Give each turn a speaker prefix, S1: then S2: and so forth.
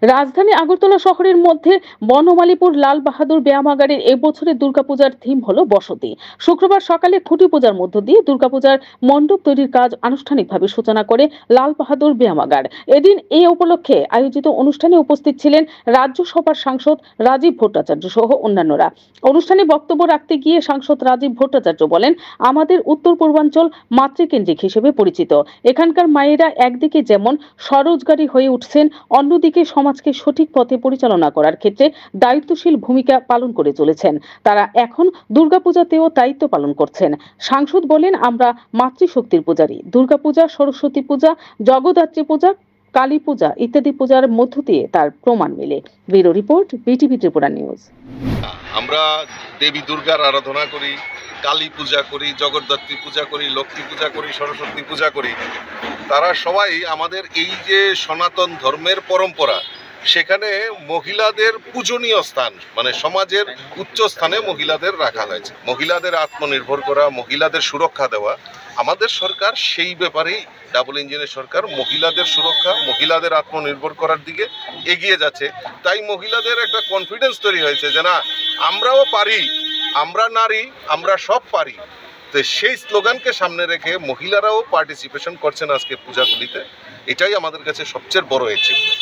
S1: রাজধানী আগরতলা শহরের মধ্যে বনমালীপুর লাল বাহাদুর ব্যায়ামাগারের এবছরের দুর্গাপূজার থিম হলো বসতি। শুক্রবার সকালে খুঁটি পূজার মধ্য দিয়ে দুর্গাপূজার মণ্ডপ তৈরির কাজ আনুষ্ঠানিকভাবে সূচনা করে লাল বাহাদুর ব্যায়ামাগার। এদিন এই উপলক্ষে আয়োজিত অনুষ্ঠানে উপস্থিত ছিলেন রাজ্যসভার সাংসদ রাজীব ভট্টাচার্য সহ অন্যান্যরা। অনুষ্ঠানে বক্তব্য রাখতে গিয়ে সাংসদ রাজীব ভট্টাচার্য বলেন, আমাদের উত্তর পূর্বাঞ্চল মাতৃকেন্দ্রিক হিসেবে পরিচিত। এখানকার মায়েরা একদিকে যেমন স্বরোজগারী হয়ে উঠছেন, অন্যদিকে সমাজকে সঠিক পথে পরিচালনা করার ক্ষেত্রে দায়িত্বশীল ভূমিকা পালন করে চলেছেন। তারা এখন দুর্গাপূজাতেও দায়িত্ব পালন করছেন। সাংসদ বলেন, আমরা মাতৃশক্তির পূজারী। দুর্গাপূজা, সরস্বতী পূজা, জগদ্ধাত্রী পূজা, কালী পূজা ইত্যাদি পূজার মধ্য দিয়ে তার প্রমাণ মেলে। Bureau report, BTV Tripura news.
S2: আমরা দেবী দুর্গার আরাধনা করি, কালী পূজা করি, জগদ্ধাত্রী পূজা করি, লক্ষ্মী পূজা করি, সরস্বতী পূজা করি। তারা সবাই আমাদের এই যে সনাতন ধর্মের পরম্পরা, সেখানে মহিলাদের পূজনীয় স্থান, মানে সমাজের উচ্চ স্থানে মহিলাদের রাখা হয়েছে। মহিলাদের আত্মনির্ভর করা, মহিলাদের সুরক্ষা দেওয়া, আমাদের সরকার সেই ব্যাপারেই ডাবল ইঞ্জিনের সরকার মহিলাদের সুরক্ষা, মহিলাদের আত্মনির্ভর করার দিকে এগিয়ে যাচ্ছে। তাই মহিলাদের একটা কনফিডেন্স তৈরি হয়েছে যে না, আমরাও পারি, আমরা নারী, আমরা সব পারি। তো সেই স্লোগানকে সামনে রেখে মহিলারাও পার্টিসিপেশন করছেন আজকে পূজাগুলিতে। এটাই আমাদের কাছে সবচেয়ে বড় অ্যাচিভমেন্ট।